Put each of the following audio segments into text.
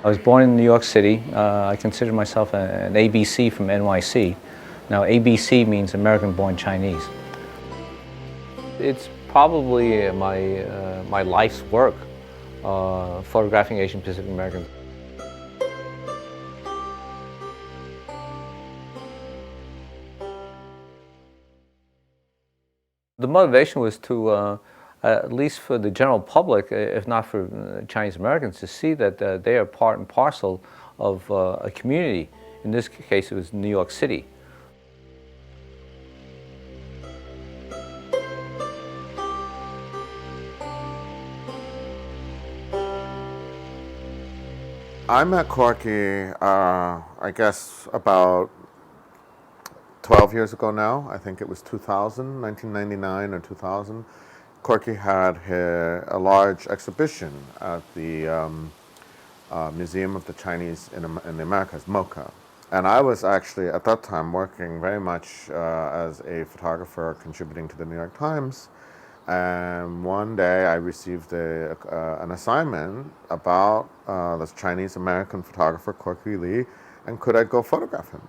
I was born in New York City. I consider myself an ABC from NYC. Now, ABC means American-born Chinese. It's probably my life's work, photographing Asian Pacific Americans. The motivation was to, at least for the general public, if not for Chinese Americans, to see that they are part and parcel of a community. In this case, it was New York City. I met Corky, I guess, about 12 years ago now. I think it was 2000, 1999 or 2000. Corky had a large exhibition at the Museum of the Chinese in the Americas, MoCA. And I was actually, at that time, working very much as a photographer contributing to the New York Times. And one day I received an assignment about this Chinese-American photographer, Corky Lee, and could I go photograph him?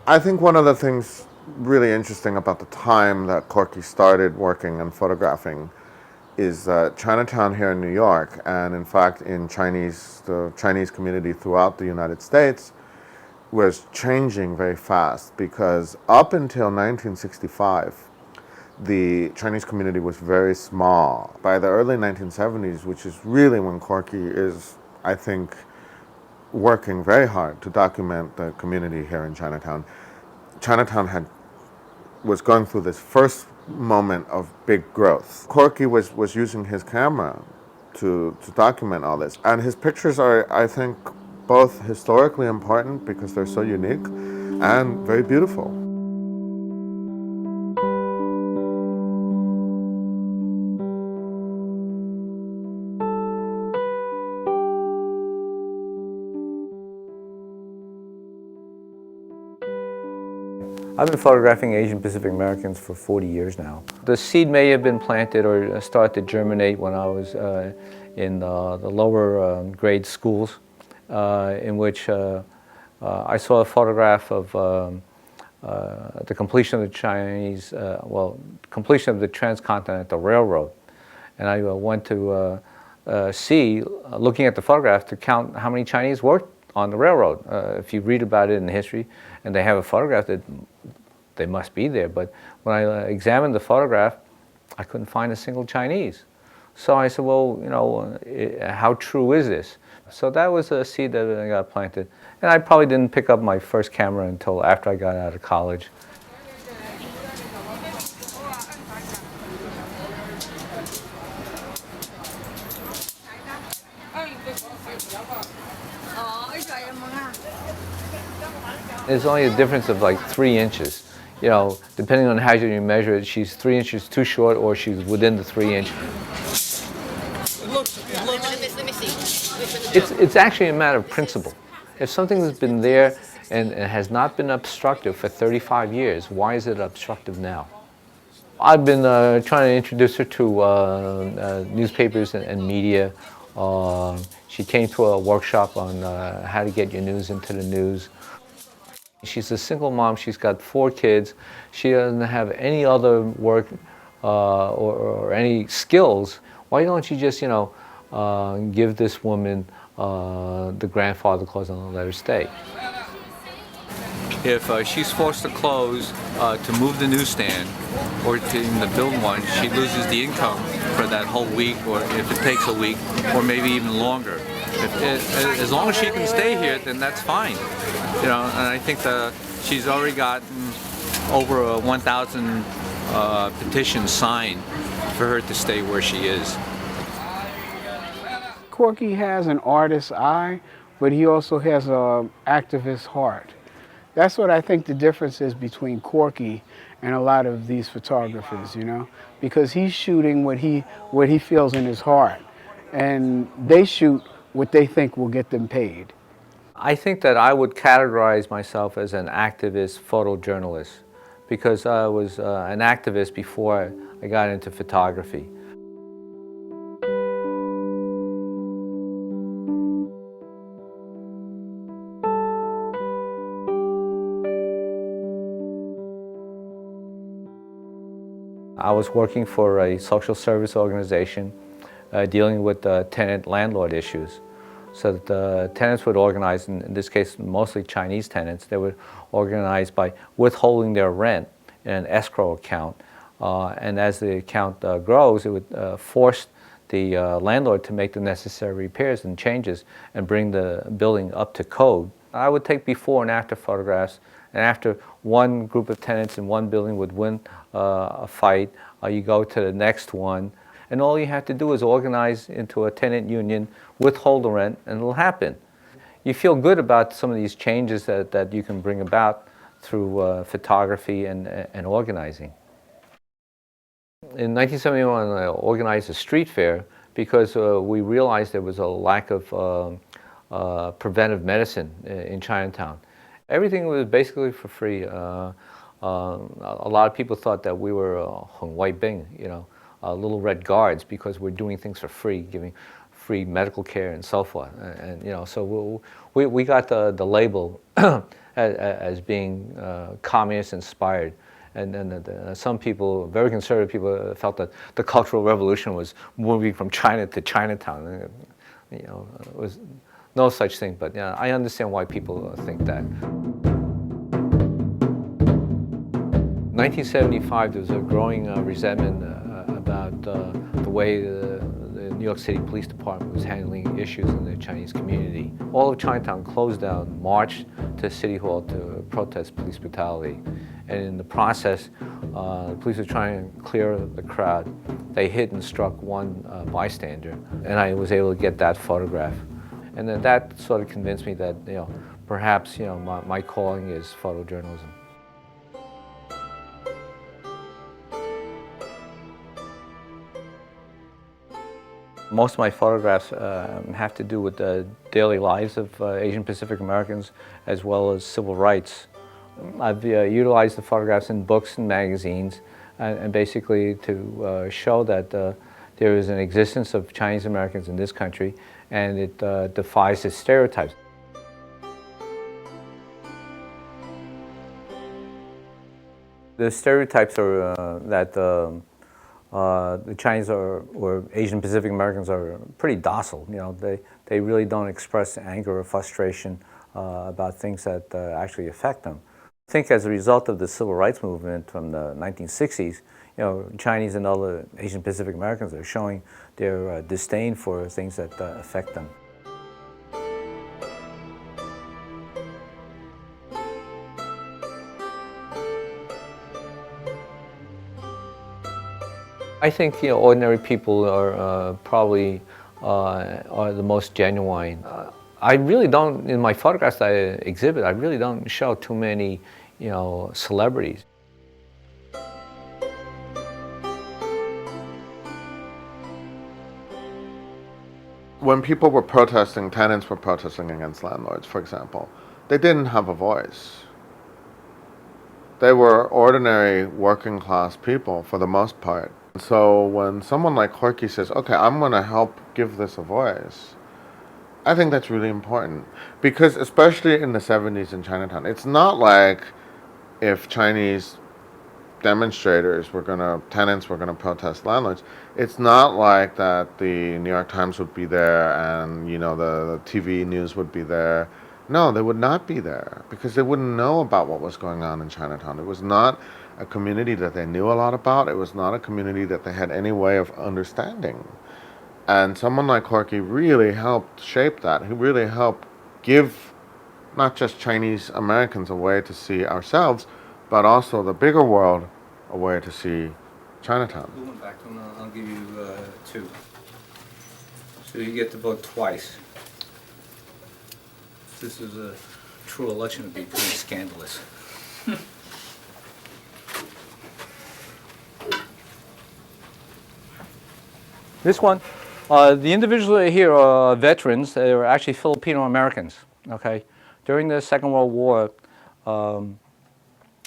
I think one of the things really interesting about the time that Corky started working and photographing is that Chinatown here in New York, and in fact in the Chinese community throughout the United States, was changing very fast, because up until 1965, the Chinese community was very small. By the early 1970s, which is really when Corky is, I think, working very hard to document the community here in Chinatown, Chinatown was going through this first moment of big growth. Corky was using his camera to document all this. And his pictures are, I think, both historically important because they're so unique and very beautiful. I've been photographing Asian Pacific Americans for 40 years now. The seed may have been planted or started to germinate when I was in the lower grade schools, in which I saw a photograph of the completion of the completion of the transcontinental railroad. And I went to looking at the photograph, to count how many Chinese worked on the railroad. If you read about it in history, and they have a photograph, that they must be there. But when I examined the photograph, I couldn't find a single Chinese. So I said, well, you know, how true is this? So that was a seed that got planted. And I probably didn't pick up my first camera until after I got out of college. There's only a difference of like 3 inches. You know, depending on how you measure it, she's 3 inches too short or she's within the 3 inch. It's actually a matter of principle. If something has been there and has not been obstructive for 35 years, why is it obstructive now? I've been trying to introduce her to newspapers and media. She came to a workshop on how to get your news into the news. She's a single mom. She's got 4 kids. She doesn't have any other work or any skills. Why don't you just, you know, give this woman the grandfather clause and let her stay? If she's forced to close, to move the newsstand, or to even build one, she loses the income for that whole week, or if it takes a week, or maybe even longer. As long as she can stay here, then that's fine. You know, and I think she's already gotten over 1,000 petitions signed for her to stay where she is. Corky has an artist's eye, but he also has an activist heart. That's what I think the difference is between Corky and a lot of these photographers, you know, because he's shooting what he feels in his heart, and they shoot what they think will get them paid. I think that I would categorize myself as an activist photojournalist, because I was an activist before I got into photography. I was working for a social service organization dealing with tenant-landlord issues. So that the tenants would organize, in this case mostly Chinese tenants, they would organize by withholding their rent in an escrow account. And as the account grows, it would force the landlord to make the necessary repairs and changes and bring the building up to code. I would take before and after photographs, and after one group of tenants in one building would win a fight, you go to the next one, and all you have to do is organize into a tenant union, withhold the rent, and it'll happen. You feel good about some of these changes that you can bring about through photography and organizing. In 1971, I organized a street fair because we realized there was a lack of preventive medicine in Chinatown. Everything was basically for free. A lot of people thought that we were Huang Bing, you know, little red guards, because we're doing things for free, giving free medical care and so forth. And you know, so we got the label as being communist inspired. And then some people, very conservative people, felt that the Cultural Revolution was moving from China to Chinatown. You know, it was no such thing, but yeah, I understand why people think that. 1975, there was a growing resentment about the way the New York City Police Department was handling issues in the Chinese community. All of Chinatown closed down, marched to City Hall to protest police brutality. And in the process, the police were trying to clear the crowd. They hit and struck one bystander, and I was able to get that photograph. And then that sort of convinced me that, you know, perhaps, you know, my calling is photojournalism. Most of my photographs have to do with the daily lives of Asian Pacific Americans, as well as civil rights. I've utilized the photographs in books and magazines, and basically to show that there is an existence of Chinese Americans in this country, and it defies its stereotypes. The stereotypes are that the Chinese or Asian Pacific Americans are pretty docile. You know, they really don't express anger or frustration about things that actually affect them. I think as a result of the civil rights movement from the 1960s, you know, Chinese and other Asian Pacific Americans are showing their disdain for things that affect them. I think, you know, ordinary people are probably are the most genuine. I really don't, in my photographs that I exhibit, I really don't show too many, you know, celebrities. When people were protesting, tenants were protesting against landlords, for example, they didn't have a voice. They were ordinary working class people for the most part. So when someone like Corky says, okay, I'm going to help give this a voice, I think that's really important. Because especially in the 70s in Chinatown, it's not like if Chinese demonstrators were tenants were gonna protest landlords. It's not like that the New York Times would be there and, you know, the TV news would be there. No, they would not be there because they wouldn't know about what was going on in Chinatown. It was not a community that they knew a lot about. It was not a community that they had any way of understanding. And someone like Corky really helped shape that. He really helped give not just Chinese Americans a way to see ourselves, but also the bigger world a way to see Chinatown. I'll give you two. So you get to vote twice. If this is a true election, it'd be pretty scandalous. This one, the individuals here are veterans. They were actually Filipino Americans. Okay, during the Second World War,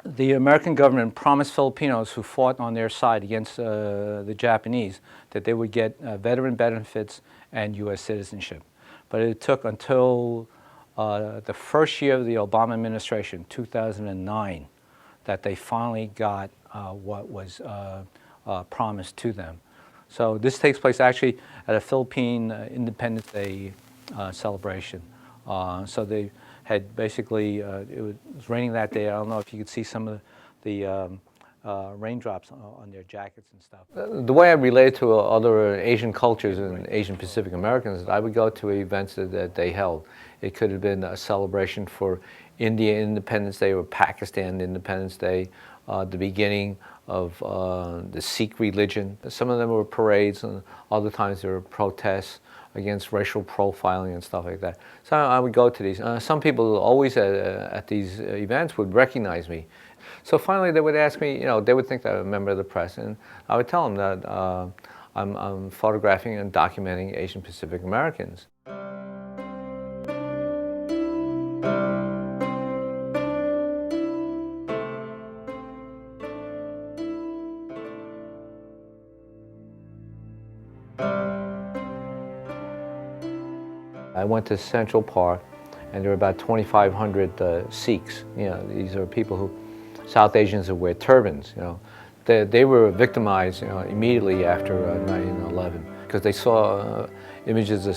The American government promised Filipinos who fought on their side against the Japanese that they would get veteran benefits and U.S. citizenship. But it took until the first year of the Obama administration, 2009, that they finally got what was promised to them. So this takes place actually at a Philippine Independence Day celebration. So they had basically, it was raining that day. I don't know if you could see some of the raindrops on their jackets and stuff. The way I relate to other Asian cultures and Asian Pacific Americans is I would go to events that they held. It could have been a celebration for India Independence Day or Pakistan Independence Day, the beginning of the Sikh religion. Some of them were parades, and other times there were protests against racial profiling and stuff like that. So I would go to these. Some people always at these events would recognize me. So finally they would ask me, they would think that I'm a member of the press, and I would tell them that I'm photographing and documenting Asian Pacific Americans. I went to Central Park, and there were about 2,500 Sikhs. These are people who, South Asians who wear turbans. They were victimized, immediately after 9/11 because they saw images of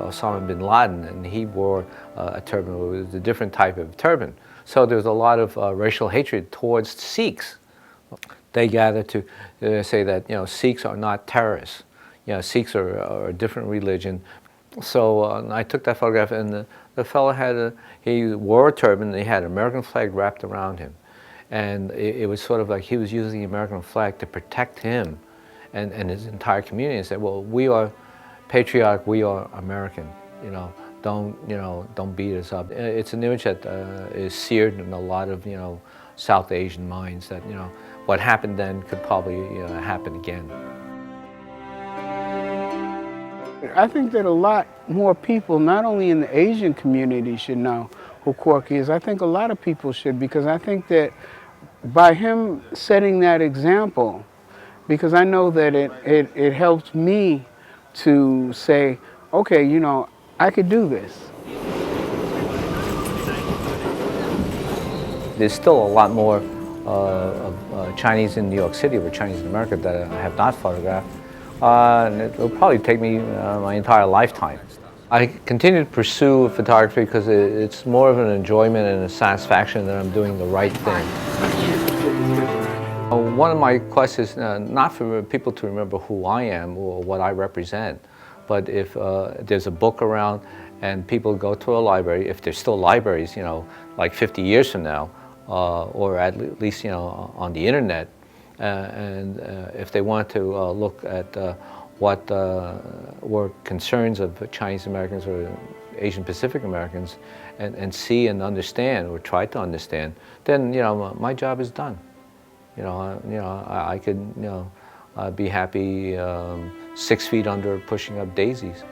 Osama bin Laden, and he wore a turban. It was a different type of turban. So there was a lot of racial hatred towards Sikhs. They gathered to say that Sikhs are not terrorists. Sikhs are a different religion. So I took that photograph, and the fellow he wore a turban, and he had an American flag wrapped around him. And it was sort of like he was using the American flag to protect him and his entire community, and said, well, we are patriotic, we are American, don't beat us up. It's an image that is seared in a lot of, South Asian minds that, what happened then could probably happen again. I think that a lot more people, not only in the Asian community, should know who Corky is. I think a lot of people should, because I think that by him setting that example, because I know that it helped me to say, okay, I could do this. There's still a lot more of Chinese in New York City or Chinese in America that I have not photographed. And it'll probably take me my entire lifetime. I continue to pursue photography because it's more of an enjoyment and a satisfaction that I'm doing the right thing. One of my quests is not for people to remember who I am or what I represent, but if there's a book around and people go to a library, if there's still libraries, like 50 years from now, or at least, on the internet, and if they want to look at what were concerns of Chinese Americans or Asian Pacific Americans and see and understand or try to understand, then my job is done. I could be happy 6 feet under pushing up daisies.